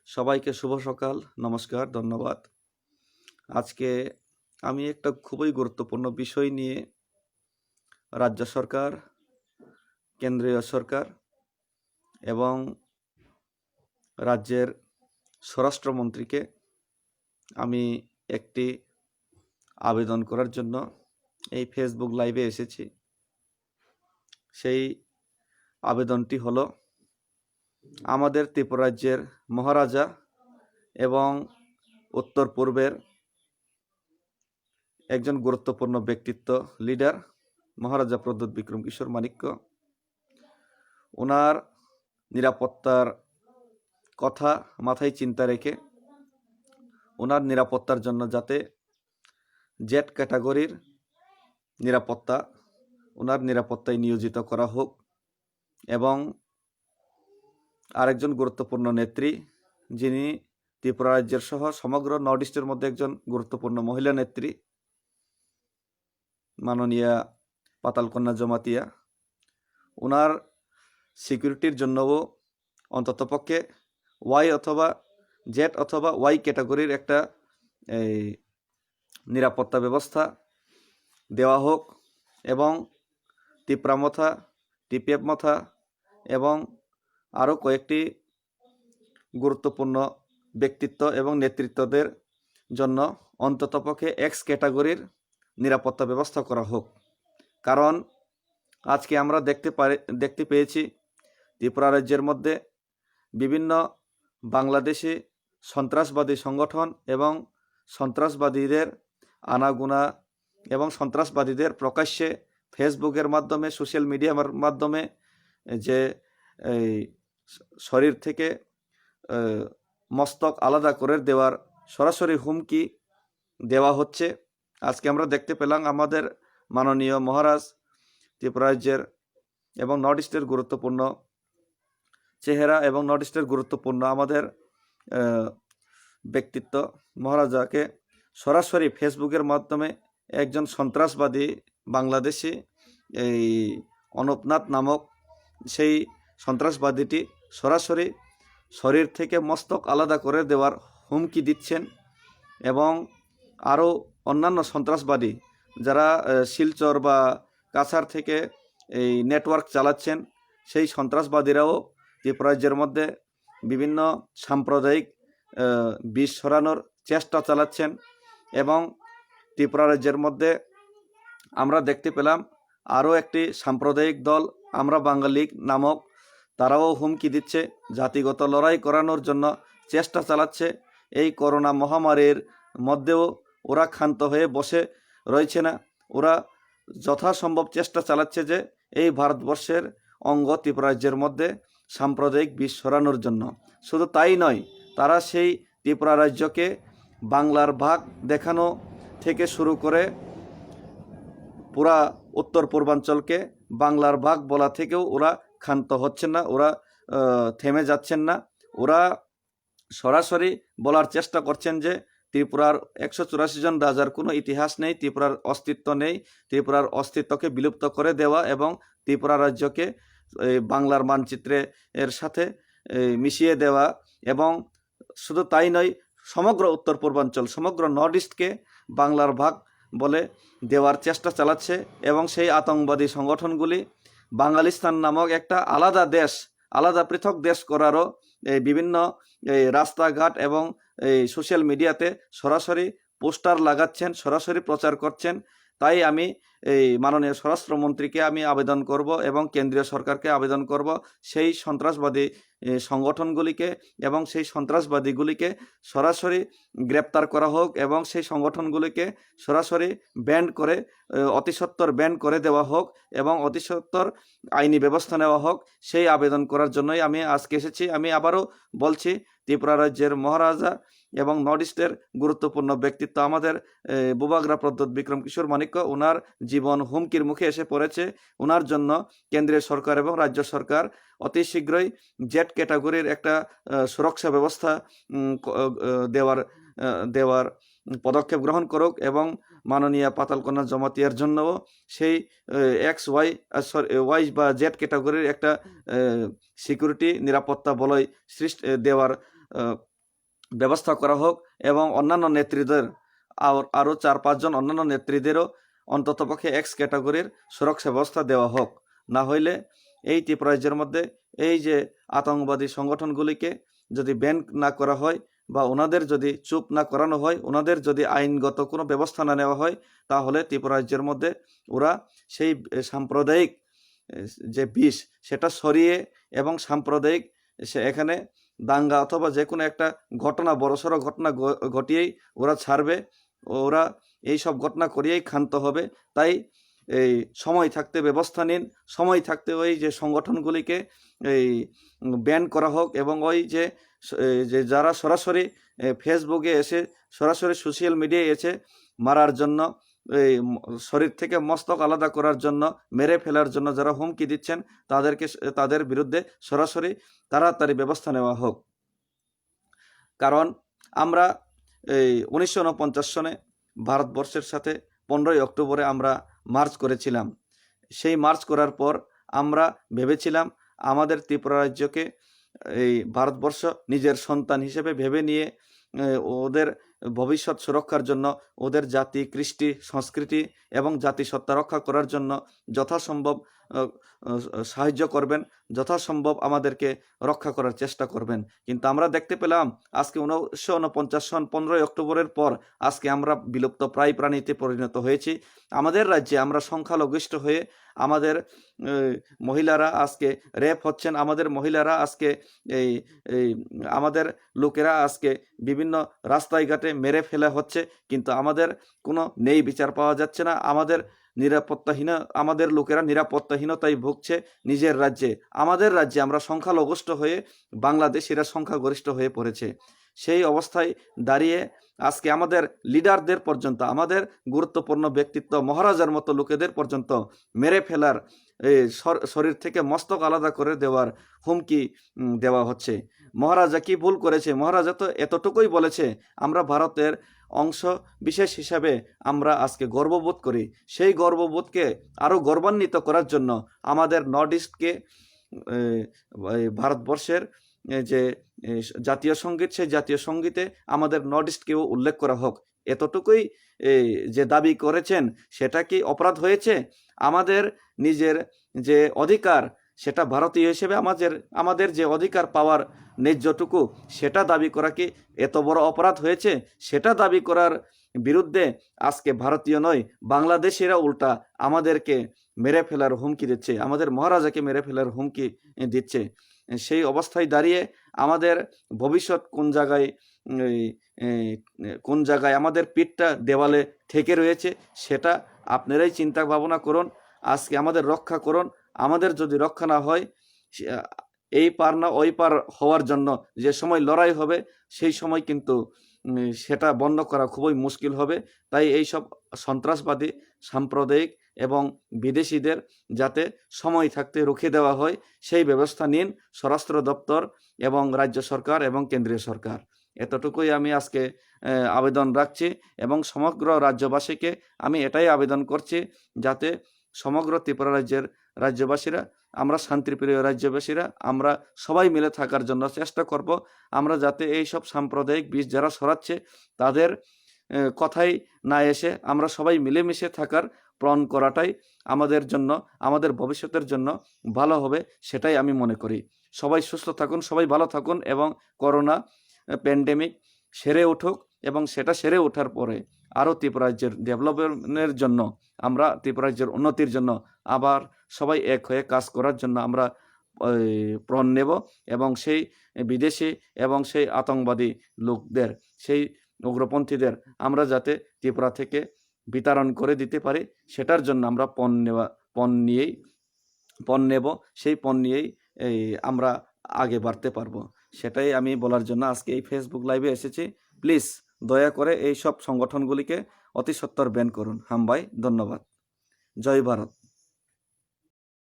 সবাইকে শুভ সকাল, নমস্কার, ধন্যবাদ। আজকে আমি একটা খুবই গুরুত্বপূর্ণ বিষয় নিয়ে রাজ্য সরকার, কেন্দ্রীয় সরকার এবং রাজ্যের স্বরাষ্ট্রমন্ত্রীকে আমি একটি আবেদন করার জন্য এই ফেসবুক লাইভে এসেছি। সেই আবেদনটি হলো, আমাদের ত্রিপুরা রাজ্যের মহারাজা এবং উত্তর পূর্বের একজন গুরুত্বপূর্ণ ব্যক্তিত্ব, লিডার মহারাজা প্রদ্যোৎ বিক্রম কিশোর মাণিক্য, ওনার নিরাপত্তার কথা মাথায় চিন্তা রেখে ওনার নিরাপত্তার জন্য যাতে জেড ক্যাটাগরির নিরাপত্তা ওনার নিরাপত্তায় নিয়োজিত করা হোক এবং আরেকজন গুরুত্বপূর্ণ নেত্রী, যিনি ত্রিপুরা রাজ্যের সহ সমগ্র নর্থ ইস্টের মধ্যে একজন গুরুত্বপূর্ণ মহিলা নেত্রী, মাননীয়া পাতালকন্যা জমাতিয়া, ওনার সিকিউরিটির জন্যও অন্ততপক্ষে ওয়াই অথবা জেড অথবা ওয়াই ক্যাটাগরির একটা নিরাপত্তা ব্যবস্থা দেওয়া হোক এবং টিপ্রামথা, টিপিএফ মথা এবং আরও কয়েকটি গুরুত্বপূর্ণ ব্যক্তিত্ব এবং নেতৃত্বদের জন্য অন্ততপক্ষে এক্স ক্যাটাগরির নিরাপত্তা ব্যবস্থা করা হোক। কারণ আজকে আমরা দেখতে পেয়েছি ত্রিপুরা রাজ্যের মধ্যে বিভিন্ন বাংলাদেশি সন্ত্রাসবাদী সংগঠন এবং সন্ত্রাসবাদীদের আনাগোনা এবং সন্ত্রাসবাদীদের প্রকাশ্যে ফেসবুকের মাধ্যমে, সোশ্যাল মিডিয়ার মাধ্যমে যে শরীর থেকে মস্তক আলাদা করে দেওয়ার সরাসরি হুমকি দেওয়া হচ্ছে। আজকে আমরা দেখতে পেলাম আমাদের মাননীয় মহারাজ, ত্রিপুরা রাজ্যের এবং নর্থ ইস্টের গুরুত্বপূর্ণ চেহারা এবং নর্থ ইস্টের গুরুত্বপূর্ণ আমাদের ব্যক্তিত্ব মহারাজাকে সরাসরি ফেসবুকের মাধ্যমে একজন সন্ত্রাসবাদী বাংলাদেশি অনুপনাথ নামক সেই সন্ত্রাসবাদীটি সরাসরি শরীর থেকে মস্তক আলাদা করে দেওয়ার হুমকি দিচ্ছেন এবং আরও অন্যান্য সন্ত্রাসবাদী যারা শিলচর বা কাছাড় থেকে এই নেটওয়ার্ক চালাচ্ছেন, সেই সন্ত্রাসবাদীরাও ত্রিপুরা রাজ্যের মধ্যে বিভিন্ন সাম্প্রদায়িক বিষ ছড়ানোর চেষ্টা চালাচ্ছেন এবং ত্রিপুরা রাজ্যের মধ্যে আমরা দেখতে পেলাম আরও একটি সাম্প্রদায়িক দল আমরা বাঙালি নামক, তারাও হুমকি দিচ্ছে, জাতিগত লড়াই করানোর জন্য চেষ্টা চালাচ্ছে। এই করোনা মহামারীর মধ্যেও ওরা ক্ষান্ত হয়ে বসে রয়েছে না, ওরা যথাসম্ভব চেষ্টা চালাচ্ছে যে এই ভারতবর্ষের অঙ্গ ত্রিপুরা রাজ্যের মধ্যে সাম্প্রদায়িক বিষ ছড়ানোর জন্য। শুধু তাই নয়, তারা সেই ত্রিপুরা রাজ্যকে বাংলার ভাগ দেখানো থেকে শুরু করে পুরা উত্তর পূর্বাঞ্চলকে বাংলার ভাগ বলা থেকেও ওরা ক্ষান্ত হচ্ছেন না, ওরা থেমে যাচ্ছেন না। ওরা সরাসরি বলার চেষ্টা করছেন যে ত্রিপুরার 184 জন রাজার কোনো ইতিহাস নেই, ত্রিপুরার অস্তিত্ব নেই, ত্রিপুরার অস্তিত্বকে বিলুপ্ত করে দেওয়া এবং ত্রিপুরা রাজ্যকে বাংলার মানচিত্রে এর সাথে মিশিয়ে দেওয়া এবং শুধু তাই নয়, সমগ্র উত্তর পূর্বাঞ্চল, সমগ্র নর্থ ইস্টকে বাংলার ভাগ বলে দেওয়ার চেষ্টা চালাচ্ছে এবং সেই আতঙ্কবাদী সংগঠনগুলি বাঙালিস্তান নামক একটা আলাদা দেশ, আলাদা পৃথক দেশ করারও বিভিন্ন রাস্তাঘাট এবং এই সোশ্যাল মিডিয়াতে সরাসরি পোস্টার লাগাচ্ছেন, সরাসরি প্রচার করছেন। তাই আমি এই মাননীয় স্বরাষ্ট্রমন্ত্রীকে আমি আবেদন করব এবং কেন্দ্রীয় সরকারকে আবেদন করব সেই সন্ত্রাসবাদী সংগঠনগুলিকে এবং সেই সন্ত্রাসবাদীগুলিকে সরাসরি গ্রেপ্তার করা হোক এবং সেই সংগঠনগুলিকে সরাসরি ব্যান্ড করে অতি সত্বর ব্যান্ড করে দেওয়া হোক এবং অতি সত্বর আইনি ব্যবস্থা নেওয়া হোক। সেই আবেদন করার জন্যই আমি আজকে এসেছি। আমি আবারও বলছি, ত্রিপুরা রাজ্যের মহারাজা এবং নর্থ ইস্টের গুরুত্বপূর্ণ ব্যক্তিত্ব আমাদের বুবাগ্রা প্রদ্যোৎ বিক্রম কিশোর মাণিক্য, ওনার জীবন হুমকির মুখে এসে পড়েছে। ওনার জন্য কেন্দ্রীয় সরকার এবং রাজ্য সরকার অতি শীঘ্রই জেড ক্যাটাগরির একটা সুরক্ষা ব্যবস্থা দেওয়ার পদক্ষেপ গ্রহণ করুক এবং মাননীয়া পাতালকন্যা জমাতিয়ার জন্যও সেই ওয়াই বা জেড ক্যাটাগরির একটা সিকিউরিটি নিরাপত্তা বলয় দেওয়ার ব্যবস্থা করা হোক এবং অন্যান্য নেত্রীদের আরও 4-5 জন অন্যান্য নেত্রীদেরও অন্ততপক্ষে এক্স ক্যাটাগরির সুরক্ষা ব্যবস্থা দেওয়া হোক। না হইলে এই ত্রিপুরা রাজ্যের মধ্যে এই যে আতঙ্কবাদী সংগঠনগুলিকে যদি ব্যান না করা হয় বা ওনাদের যদি চুপ না করানো হয়, ওনাদের যদি আইনগত কোনো ব্যবস্থা না নেওয়া হয়, তাহলে ত্রিপুরা রাজ্যের মধ্যে ওরা সেই সাম্প্রদায়িক যে বিষ সেটা সরিয়ে এবং সাম্প্রদায়িক এখানে দাঙ্গা অথবা যে কোনো একটা ঘটনা, বড়সড় ঘটনা ঘটিয়েই ওরা ছাড়বে, ওরা এই সব ঘটনা করিয়েই ক্ষান্ত হবে। তাই এই সময় থাকতে ব্যবস্থা নিন, সময় থাকতে ওই যে সংগঠনগুলিকে এই ব্যান করা হোক এবং ওই যে যারা সরাসরি ফেসবুকে এসে সরাসরি সোশ্যাল মিডিয়ায় এসে মারার জন্য, এই শরীর থেকে মস্তক আলাদা করার জন্য, মেরে ফেলার জন্য যারা হুমকি দিচ্ছেন তাদের বিরুদ্ধে সরাসরি তাড়াতাড়ি ব্যবস্থা নেওয়া হোক। কারণ আমরা এই 1949 সনে ভারতবর্ষের সাথে 15ই অক্টোবরে আমরা মার্চ করেছিলাম। সেই মার্চ করার পর আমরা ভেবেছিলাম আমাদের ত্রিপুরা রাজ্যকে এই ভারতবর্ষ নিজের সন্তান হিসেবে ভেবে নিয়ে ওদের ভবিষ্যৎ সুরক্ষার জন্য, ওদের জাতি, কৃষ্টি, সংস্কৃতি এবং জাতিসত্তা রক্ষা করার জন্য যথাসম্ভব সাহায্য করবেন, যথাসম্ভব আমাদেরকে রক্ষা করার চেষ্টা করবেন। কিন্তু আমরা দেখতে পেলাম আজকে 1949 সন 15ই অক্টোবরের পর আজকে আমরা বিলুপ্ত প্রায় প্রাণীতে পরিণত হয়েছি। আমাদের রাজ্যে আমরা সংখ্যালঘিষ্ঠ হয়ে আমাদের মহিলারা আজকে রেপ হচ্ছেন, আমাদের মহিলারা আজকে এই আমাদের লোকেরা আজকে বিভিন্ন রাস্তায় ঘাটে মেরে ফেলা হচ্ছে, কিন্তু আমাদের কোনো নেই বিচার পাওয়া যাচ্ছে না। আমাদের লোকেরা নিরাপত্তাহীনতায় ভুগছে নিজের রাজ্যে। আমাদের রাজ্যে আমরা সংখ্যালঘিষ্ঠ হয়ে বাংলাদেশিরা সংখ্যাগরিষ্ঠ হয়ে পড়েছে। সেই অবস্থায় দাঁড়িয়ে আজকে আমাদের লিডারদের পর্যন্ত, আমাদের গুরুত্বপূর্ণ ব্যক্তিত্ব মহারাজার মতো লোকেদের পর্যন্ত মেরে ফেলার, শরীর থেকে মস্তক আলাদা করে দেওয়ার হুমকি দেওয়া হচ্ছে। মহারাজা কি ভুল করেছে? মহারাজা তো এতটুকুই বলেছে, আমরা ভারতের অংশ বিশেষ হিসাবে আমরা আজকে গর্ববোধ করি। সেই গর্ববোধকে আরও গর্বান্বিত করার জন্য আমাদের নর্থ ইস্টকে ভারতবর্ষের যে জাতীয় সঙ্গীত, সেই জাতীয় সঙ্গীতে আমাদের নর্থ ইস্টকেও উল্লেখ করা হোক। এতটুকুই যে দাবি করেছেন, সেটা কি অপরাধ হয়েছে? আমাদের নিজের যে অধিকার, সেটা ভারতীয় হিসেবে আমাদের যে অধিকার পাওয়ার ন্যায্যটুকু, সেটা দাবি করা কি এত বড় অপরাধ হয়েছে? সেটা দাবি করার বিরুদ্ধে আজকে ভারতীয় নয়, বাংলাদেশিরা উল্টা আমাদেরকে মেরে ফেলার হুমকি দিচ্ছে, আমাদের মহারাজাকে মেরে ফেলার হুমকি দিচ্ছে। সেই অবস্থায় দাঁড়িয়ে আমাদের ভবিষ্যৎ কোন জায়গায় আমাদের পিঠটা দেওয়ালে ঠেকে রয়েছে, সেটা আপনারাই চিন্তা ভাবনা করুন। আজকে আমাদের রক্ষা করুন। আমাদের যদি রক্ষা না হয়, এই পার না ওই পার হওয়ার জন্য যে সময় লড়াই হবে, সেই সময় কিন্তু সেটা বন্ধ করা খুবই মুশকিল হবে। তাই এই সব সন্ত্রাসবাদী, সাম্প্রদায়িক এবং বিদেশিদের যাতে সময় থাকতে রুখে দেওয়া হয়, সেই ব্যবস্থা নিন স্বরাষ্ট্র দপ্তর এবং রাজ্য সরকার এবং কেন্দ্রীয় সরকার। এতটুকুই আমি আজকে আবেদন রাখছি এবং সমগ্র রাজ্যবাসীকে আমি এটাই আবেদন করছি, যাতে সমগ্র ত্রিপুরা রাজ্যবাসীরা, আমরা শান্তিপ্রিয় রাজ্যবাসীরা, আমরা সবাই মিলে থাকার জন্য চেষ্টা করব। আমরা যাতে এই সব সাম্প্রদায়িক বিষ যারা ছড়াচ্ছে তাদের কথাই না এসে আমরা সবাই মিলেমিশে থাকার প্রণ করাটাই আমাদের জন্য, আমাদের ভবিষ্যতের জন্য ভালো হবে, সেটাই আমি মনে করি। সবাই সুস্থ থাকুন, সবাই ভালো থাকুন এবং করোনা প্যান্ডেমিক সেরে উঠুক এবং সেটা সেরে ওঠার পরে আরও ত্রিপুরা রাজ্যের ডেভেলপমেন্টের জন্য, আমরা ত্রিপুরা রাজ্যের উন্নতির জন্য আবার সবাই এক হয়ে কাজ করার জন্য আমরা প্রণ নেব এবং সেই বিদেশি এবং সেই আতঙ্কবাদী লোকদের, সেই উগ্রপন্থীদের আমরা যাতে ত্রিপুরা থেকে বিতাড়ন করে দিতে পারি, সেটার জন্য আমরা পণ নেব। সেই পণ নিয়েই আমরা আগে বাড়তে পারবো। সেটাই আমি বলার জন্য আজকে এই ফেসবুক লাইভে এসেছি। প্লিজ দয়া করে এই সব সংগঠনগুলিকে অতি সত্বর ব্যান করুন। হাম ভাই, ধন্যবাদ। জয় ভারত।